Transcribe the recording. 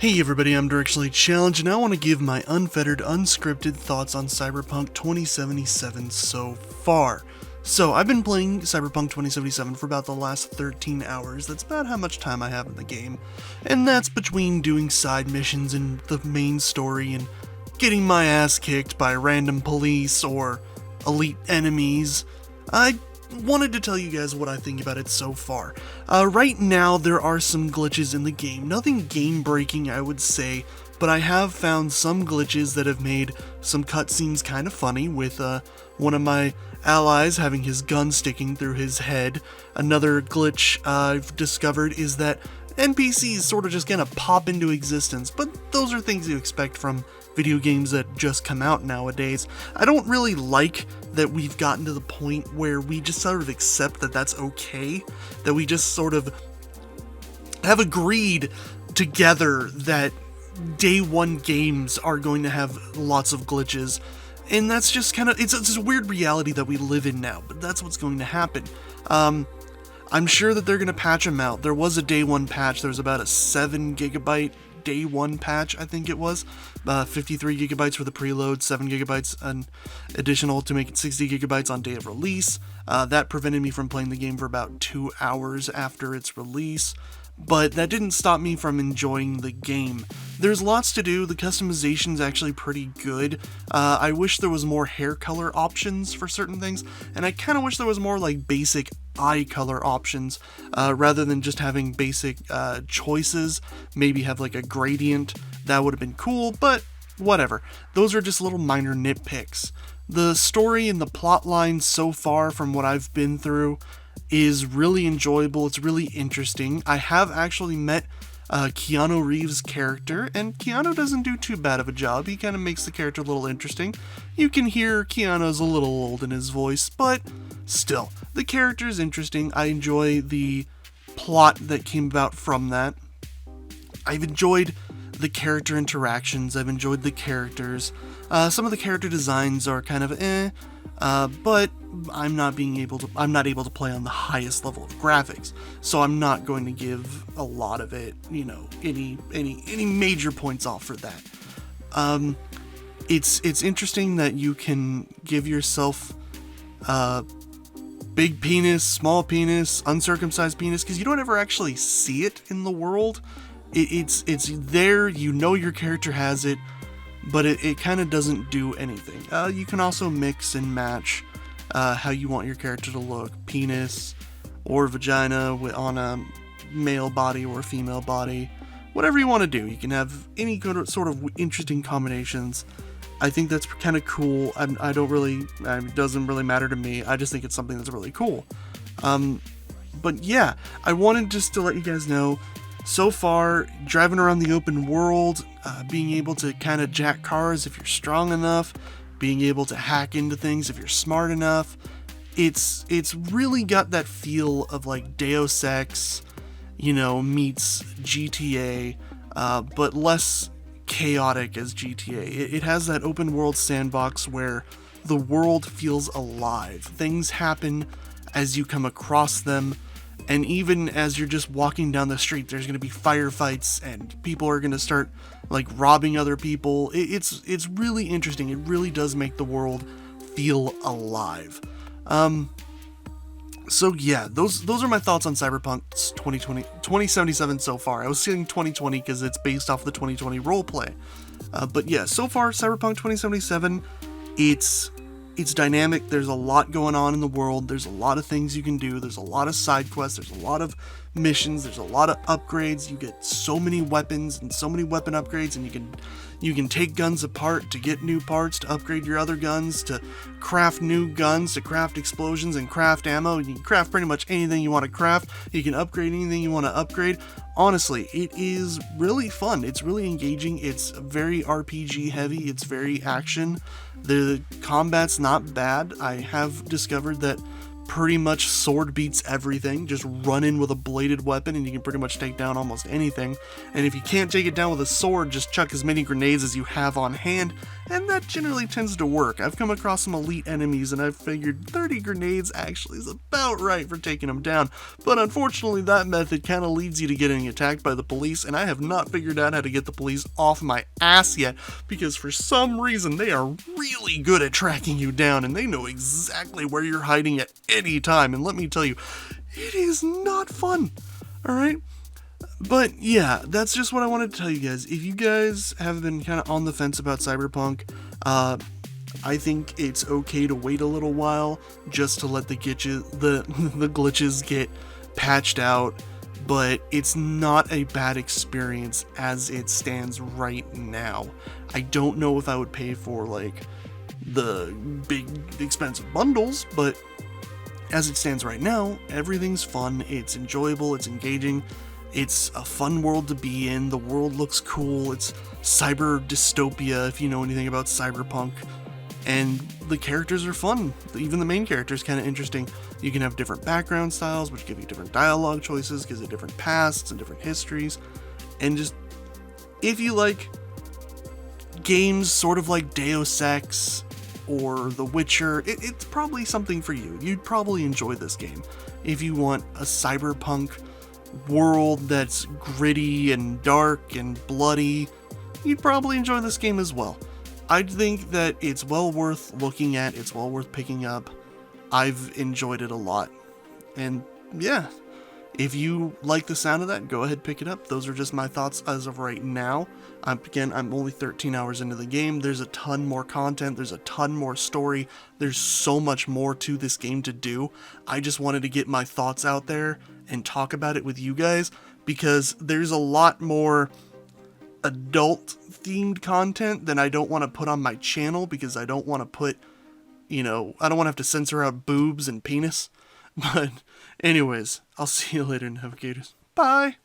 Hey everybody, I'm Directionally Challenge, and I want to give my unfettered, unscripted thoughts on Cyberpunk 2077 so far. So, I've been playing Cyberpunk 2077 for about the last 13 hours. That's about how much time I have in the game. And that's between doing side missions and the main story and getting my ass kicked by random police or elite enemies. I wanted to tell you guys what I think about it so far. Right now, there are some glitches in the game. Nothing game-breaking, I would say, but I have found some glitches that have made some cutscenes kind of funny, with one of my allies having his gun sticking through his head. Another glitch I've discovered is that NPCs sort of just gonna pop into existence, but those are things you expect from video games that just come out nowadays. I don't really like that we've gotten to the point where we just sort of accept that that's okay, that we just sort of have agreed together that day one games are going to have lots of glitches, and that's just kind of, it's a weird reality that we live in now, but that's what's going to happen. I'm sure that they're going to patch them out. There was a day one patch. There was about a 7 gigabyte day one patch, I think it was. 53 gigabytes for the preload, 7 gigabytes an additional to make it 60 gigabytes on day of release. That prevented me from playing the game for about 2 hours after its release, but that didn't stop me from enjoying the game. There's lots to do. The customization's actually pretty good. I wish there was more hair color options for certain things, and I kind of wish there was more like basic eye color options, rather than just having basic choices. Maybe have like a gradient. That would have been cool, but whatever. Those are just little minor nitpicks. The story and the plot line so far, from what I've been through, is really enjoyable. It's really interesting. I have actually met Keanu Reeves' character, and Keanu doesn't do too bad of a job. He kind of makes the character a little interesting. You can hear Keanu's a little old in his voice, but still, the character is interesting. I enjoy the plot that came about from that. I've enjoyed the character interactions. I've enjoyed the characters. Some of the character designs are kind of but I'm not able to play on the highest level of graphics, so I'm not going to give a lot of it, any major points off for that. It's interesting that you can give yourself big penis, small penis, uncircumcised penis, because you don't ever actually see it in the world. It's there, your character has it, but it kind of doesn't do anything. You can also mix and match how you want your character to look. Penis or vagina on a male body or a female body. Whatever you want to do. You can have any sort of interesting combinations. I think that's kind of cool. It doesn't really matter to me. I just think it's something that's really cool. But yeah, I wanted just to let you guys know, so far, driving around the open world, being able to kind of jack cars if you're strong enough, being able to hack into things if you're smart enough, it's really got that feel of like Deus Ex, meets GTA, but less chaotic as GTA. It has that open world sandbox where the world feels alive. Things happen as you come across them. And even as you're just walking down the street, there's going to be firefights and people are going to start like robbing other people. It's really interesting. It really does make the world feel alive. So yeah, those are my thoughts on Cyberpunk 2077 so far. I was saying 2020 because it's based off the 2020 roleplay. But yeah, so far Cyberpunk 2077, it's dynamic. There's a lot going on in the world. There's a lot of things you can do. There's a lot of side quests. There's a lot of missions. There's a lot of upgrades. You get so many weapons and so many weapon upgrades, and you can take guns apart to get new parts, to upgrade your other guns, to craft new guns, to craft explosions and craft ammo. You can craft pretty much anything you want to craft. You can upgrade anything you want to upgrade. Honestly, it is really fun. It's really engaging. It's very RPG heavy. It's very action. The combat's not bad. I have discovered that pretty much sword beats everything. Just run in with a bladed weapon and you can pretty much take down almost anything. And if you can't take it down with a sword, just chuck as many grenades as you have on hand, and that generally tends to work. I've come across some elite enemies and I've figured 30 grenades actually is about right for taking them down. But unfortunately that method kind of leads you to getting attacked by the police, and I have not figured out how to get the police off my ass yet, because for some reason they are really good at tracking you down and they know exactly where you're hiding at any time, and let me tell you, it is not fun. Alright? But yeah, that's just what I wanted to tell you guys. If you guys have been kind of on the fence about Cyberpunk, I think it's okay to wait a little while just to let the glitches get patched out, but it's not a bad experience as it stands right now. I don't know if I would pay for like the big expensive bundles, but as it stands right now, everything's fun, it's enjoyable, it's engaging, it's a fun world to be in, the world looks cool, it's cyber dystopia if you know anything about Cyberpunk, and the characters are fun. Even the main character is kind of interesting. You can have different background styles, which give you different dialogue choices, gives you different pasts and different histories, and just, if you like games sort of like Deus Ex or The Witcher, it's probably something for you. You'd probably enjoy this game. If you want a cyberpunk world that's gritty and dark and bloody, you'd probably enjoy this game as well. I think that it's well worth looking at, it's well worth picking up. I've enjoyed it a lot. And yeah, if you like the sound of that, go ahead, pick it up. Those are just my thoughts as of right now. Again, I'm only 13 hours into the game. There's a ton more content. There's a ton more story. There's so much more to this game to do. I just wanted to get my thoughts out there and talk about it with you guys, because there's a lot more adult themed content than I don't want to put on my channel, because I don't want to put, I don't want to have to censor out boobs and penis. But anyways, I'll see you later, Navigators. Bye!